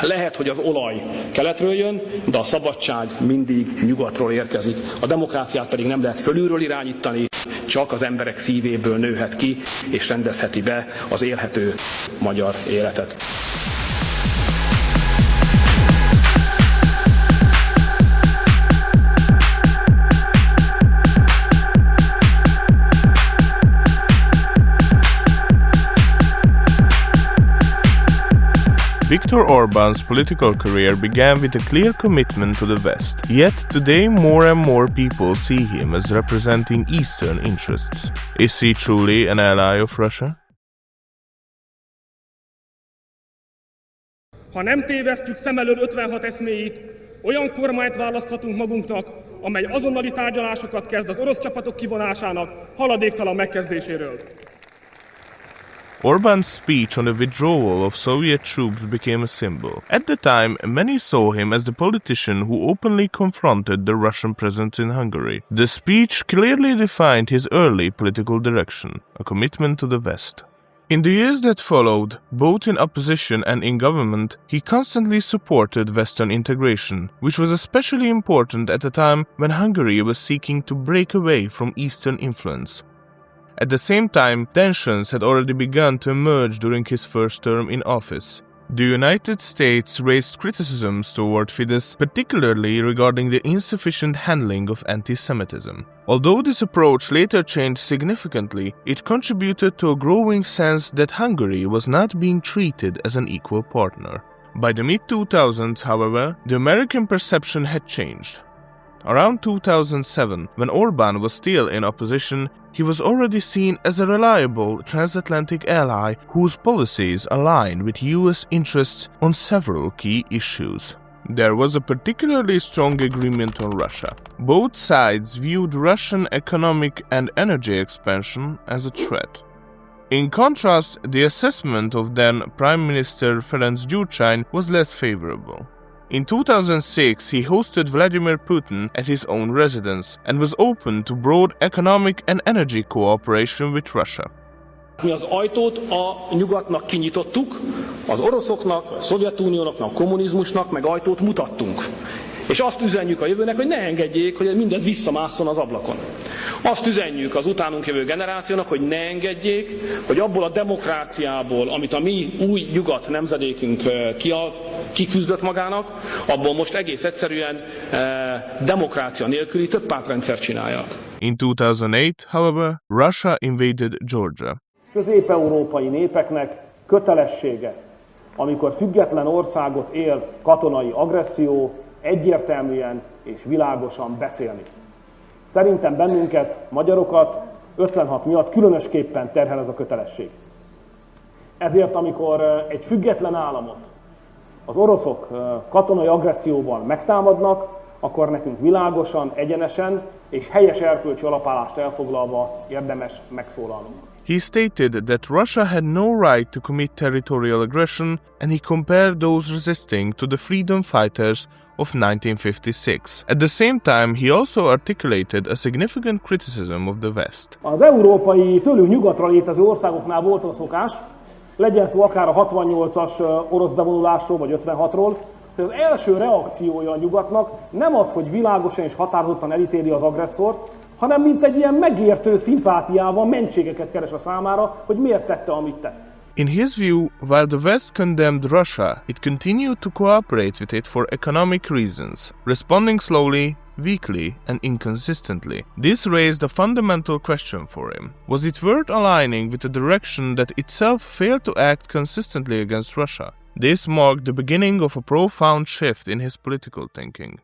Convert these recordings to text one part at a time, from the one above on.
Lehet, hogy az olaj keletről jön, de a szabadság mindig nyugatról érkezik. A demokráciát pedig nem lehet fölülről irányítani, csak az emberek szívéből nőhet ki, és rendezheti be az élhető magyar életet. Viktor Orbán's political career began with a clear commitment to the West, yet today more and more people see him as representing Eastern interests. Is he truly an ally of Russia? Ha nem tévesztjük szem elől 56 eszméit, olyan kormányt választhatunk magunknak, amely azonnali tárgyalásokat kezd az orosz csapatok kivonásának haladéktalan megkezdéséről. Orbán's speech on the withdrawal of Soviet troops became a symbol. At the time, many saw him as the politician who openly confronted the Russian presence in Hungary. The speech clearly defined his early political direction, a commitment to the West. In the years that followed, both in opposition and in government, he constantly supported Western integration, which was especially important at a time when Hungary was seeking to break away from Eastern influence. At the same time, tensions had already begun to emerge during his first term in office. The United States raised criticisms toward Fidesz, particularly regarding the insufficient handling of anti-Semitism. Although this approach later changed significantly, it contributed to a growing sense that Hungary was not being treated as an equal partner. By the mid-2000s, however, the American perception had changed. Around 2007, when Orbán was still in opposition, he was already seen as a reliable transatlantic ally whose policies aligned with US interests on several key issues. There was a particularly strong agreement on Russia. Both sides viewed Russian economic and energy expansion as a threat. In contrast, the assessment of then Prime Minister Ferenc Gyurcsány was less favorable. In 2006, he hosted Vladimir Putin at his own residence and was open to broad economic and energy cooperation with Russia. Mi az ajtót a nyugatnak kinyitottuk, az oroszoknak, a Szovjetuniónak, a kommunizmusnak meg ajtót mutattunk. És azt üzenjük a jövőnek, hogy ne engedjék, hogy mindez visszamásszon az ablakon. Azt üzenjük az utánunk jövő generációnak, hogy ne engedjék, hogy abból a demokráciából, amit a mi új nyugat nemzedékünk kiküzdött magának, abból most egész egyszerűen demokrácia nélküli többpártrendszert csinálják. In 2008, however, Russia invaded Georgia. Közép-európai népeknek kötelessége, amikor független országot él katonai agresszió, egyértelműen és világosan beszélni. Szerintem bennünket, magyarokat 56 miatt különösképpen terhel ez a kötelesség. Ezért, amikor egy független államot az oroszok katonai agresszióval megtámadnak, akkor nekünk világosan, egyenesen és helyes erkölcsi alapállást elfoglalva érdemes megszólalnunk. He stated that Russia had no right to commit territorial aggression, and he compared those resisting to the freedom fighters of 1956. At the same time, he also articulated a significant criticism of the West. Az európai, tőlünk nyugatra létező országoknál volt a szokás, legyen szó akár a 68-as orosz bevonulásról, vagy 56-ról, hogy az első reakciója a nyugatnak nem az, hogy világosan és határozottan elítéli az agresszort, hanem mint egy ilyen megértő szimpátiával mentségeket keres a számára, hogy miért tette, amit tett. In his view, while the West condemned Russia, it continued to cooperate with it for economic reasons, responding slowly, weakly, and inconsistently. This raised a fundamental question for him. Was it worth aligning with a direction that itself failed to act consistently against Russia? This marked the beginning of a profound shift in his political thinking.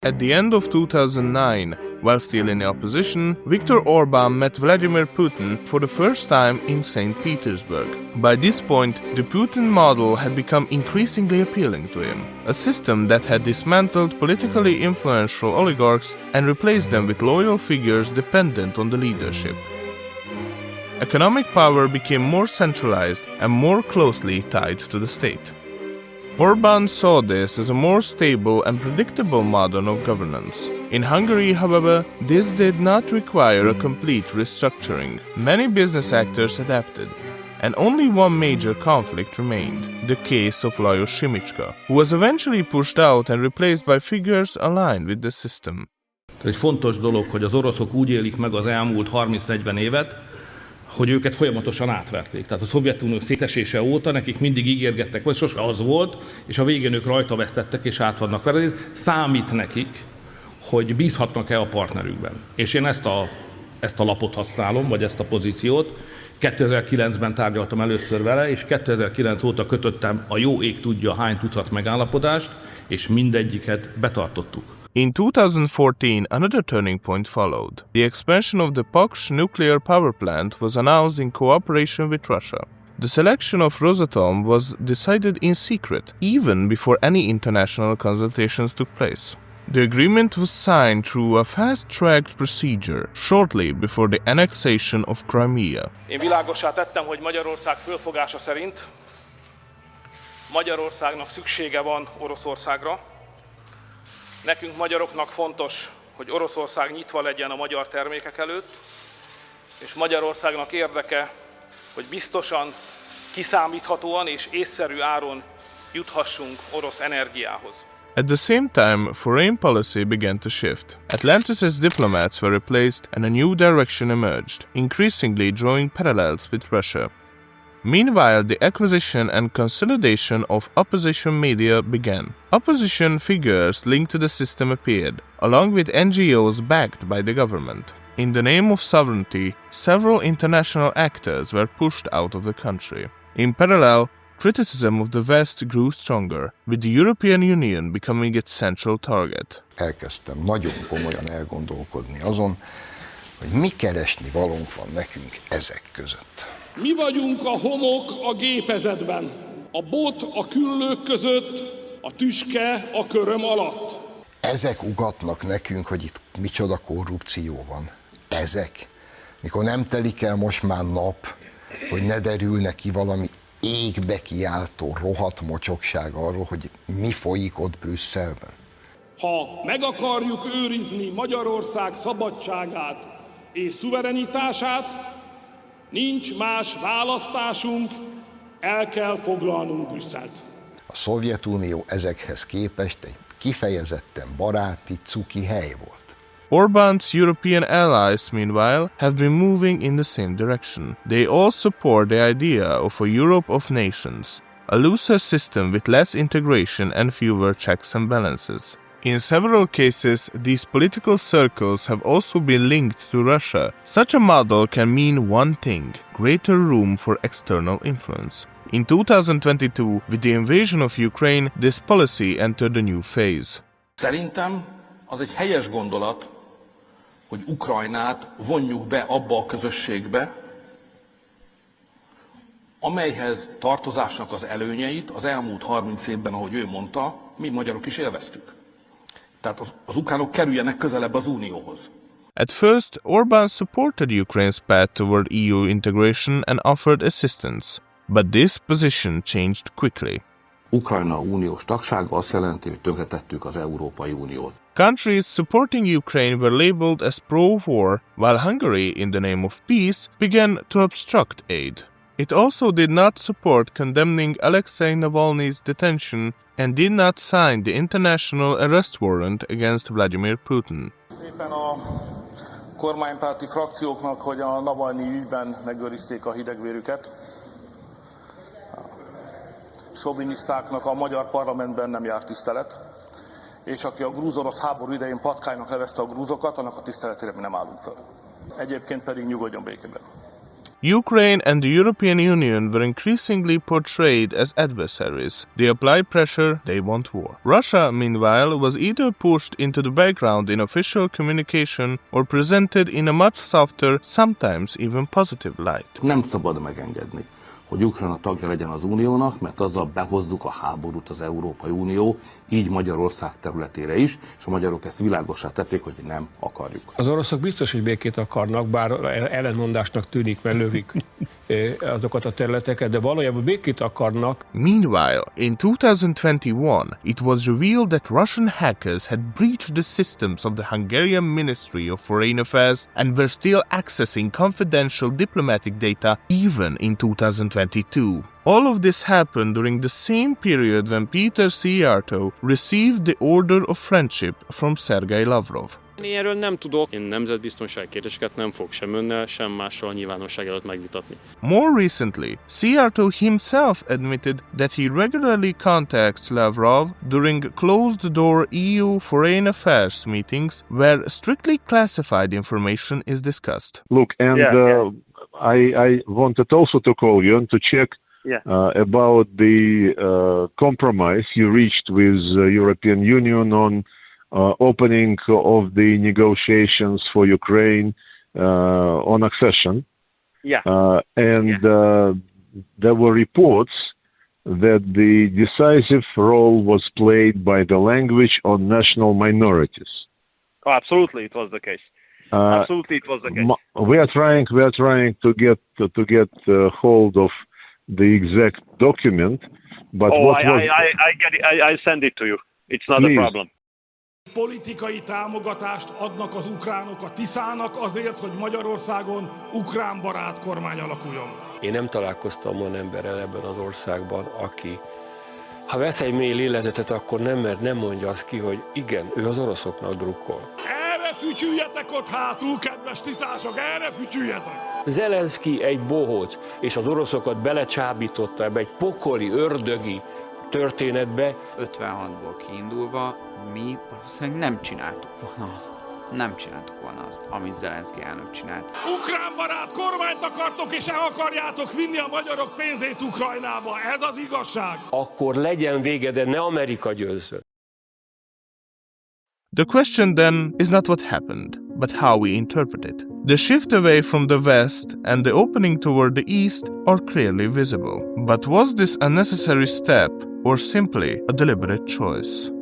At the end of 2009, while still in the opposition, Viktor Orbán met Vladimir Putin for the first time in St. Petersburg. By this point, the Putin model had become increasingly appealing to him, a system that had dismantled politically influential oligarchs and replaced them with loyal figures dependent on the leadership. Economic power became more centralized and more closely tied to the state. Orbán saw this as a more stable and predictable model of governance. In Hungary, however, this did not require a complete restructuring. Many business actors adapted. and only one major conflict remained, the case of Lajos Simicska, who was eventually pushed out and replaced by figures aligned with the system. Egy fontos dolog, hogy az oroszok úgy élik meg az elmúlt 30-40 évet, hogy őket folyamatosan átverték. Tehát a Szovjetunió szétesése óta nekik mindig ígérgettek, vagy sose az volt, és a végén ők rajta vesztettek, és át vannak verve. Számít nekik, hogy bízhatnak-e a partnerükben. És én ezt a lapot használom, vagy ezt a pozíciót. 2009-ben tárgyaltam először vele, és 2009 óta kötöttem a jó ég tudja hány tucat megállapodást, és mindegyiket betartottuk. In 2014, another turning point followed. The expansion of the Paks nuclear power plant was announced in cooperation with Russia. The selection of Rosatom was decided in secret, even before any international consultations took place. The agreement was signed through a fast-tracked procedure shortly before the annexation of Crimea. Én világossá tettem, hogy Magyarország fölfogása szerint Magyarországnak szüksége van Oroszországra. Nekünk magyaroknak fontos, hogy Oroszország nyitva legyen a magyar termékek előtt, és Magyarországnak érdeke, hogy biztosan, kiszámíthatóan és észszerű áron juthassunk orosz energiához. At the same time, foreign policy began to shift. Atlantis' diplomats were replaced and a new direction emerged, increasingly drawing parallels with Russia. Meanwhile, the acquisition and consolidation of opposition media began. Opposition figures linked to the system appeared, along with NGOs backed by the government. In the name of sovereignty, several international actors were pushed out of the country. In parallel, criticism of the West grew stronger, with the European Union becoming its central target. Elkezdtem nagyon komolyan elgondolkodni azon, hogy mi keresni valónk van nekünk ezek között. Mi vagyunk a homok a gépezetben, a bot a küllők között, a tüske a köröm alatt. Ezek ugatnak nekünk, hogy itt micsoda korrupció van. Ezek. Mikor nem telik el most már nap, hogy ne derülne ki valami égbe kiáltó rohadt mocsokság arról, hogy mi folyik ott Brüsszelben. Ha meg akarjuk őrizni Magyarország szabadságát és szuverenitását, nincs más választásunk, el kell foglalnunk Brüsszelt. A Szovjetunió ezekhez képest egy kifejezetten baráti, cuki hely volt. Orbán's European allies, meanwhile, have been moving in the same direction. They all support the idea of a Europe of nations, a looser system with less integration and fewer checks and balances. In several cases, these political circles have also been linked to Russia. Such a model can mean one thing: greater room for external influence. In 2022, with the invasion of Ukraine, this policy entered a new phase. Szerintem az egy helyes gondolat, hogy Ukrajnát vonjuk be abba a közösségbe, amelyhez tartozásnak az előnyeit az elmúlt 30 évben, ahogy ő mondta, mi magyarok is élveztük. Tehát az ukránok kerüljenek közelebb az Unióhoz. At first, Orbán supported Ukraine's path toward EU integration and offered assistance, but this position changed quickly. Ukrajna uniós tagsága azt jelenti, hogy tönkretettük az Európai Uniót. Countries supporting Ukraine were labeled as pro-war, while Hungary, in the name of peace, began to obstruct aid. It also did not support condemning Alexei Navalny's detention and did not sign the international arrest warrant against Vladimir Putin. Szépen a kormánypárti frakcióknak, hogy a Navalnyi ügyben megőrizték a hidegvérüket. Sovinisztáknak a magyar parlamentben nem jár tisztelet, és aki a grúz-orosz háború idején patkánynak nevezte a grúzokat, annak a tiszteletére mi nem állunk föl. Egyébként pedig nyugodjon békében. Ukraine and the European Union were increasingly portrayed as adversaries. They apply pressure, they want war. Russia, meanwhile, was either pushed into the background in official communication or presented in a much softer, sometimes even positive light. Nem szabad megengedni, hogy Ukrajna tagja legyen az Uniónak, mert azzal behozzuk a háborút az Európai Unió, így Magyarország területére is, és a magyarok ezt világossá tették, hogy nem akarjuk. Az oroszok biztos, hogy békét akarnak, bár ellentmondásnak tűnik, mert lövik azokat a területeket, de valójában békét akarnak. Meanwhile, in 2021, it was revealed that Russian hackers had breached the systems of the Hungarian Ministry of Foreign Affairs and were still accessing confidential diplomatic data even in 2022. All of this happened during the same period when Peter Szijjártó received the Order of Friendship from Sergei Lavrov. Én erről nem tudok. Én nemzetbiztonsági kérdéseket nem fog sem önnel, sem mással a nyilvánosság előtt megvitatni. More recently, Szijjártó himself admitted that he regularly contacts Lavrov during closed-door EU foreign affairs meetings where strictly classified information is discussed. Look, and I wanted also to call you and to check about the compromise you reached with European Union on opening of the negotiations for Ukraine on accession. There were reports that the decisive role was played by the language on national minorities. Oh, absolutely, it was the case. Absolutely, it was the case. We are trying to get hold of the exact document, but I get it. I send it to you. It's not a problem. Politikai támogatást adnak az ukránok a Tiszának azért, hogy Magyarországon ukrán barát kormány alakuljon. Én nem találkoztam olyan emberrel ebben az országban, aki, ha vesz egy mély lélegzetet, akkor nem mondja azt ki, hogy igen, ő az oroszoknak drukkol. Erre fütyüljetek ott hátul, kedves tiszások, erre fütyüljetek! Zelenszky egy bohóc, és az oroszokat belecsábította ebbe egy pokoli, ördögi történetbe. 56-ból kiindulva mi valószínűleg nem csináltuk volna azt, amit Zelenszky elnök csinált. Ukrán barát kormányt akartok, és el akarjátok vinni a magyarok pénzét Ukrajnába. Ez az igazság. Akkor legyen vége, de ne Amerika győzzön. The question then is not what happened, but how we interpret it. The shift away from the West and the opening toward the East are clearly visible. But was this a necessary step or simply a deliberate choice?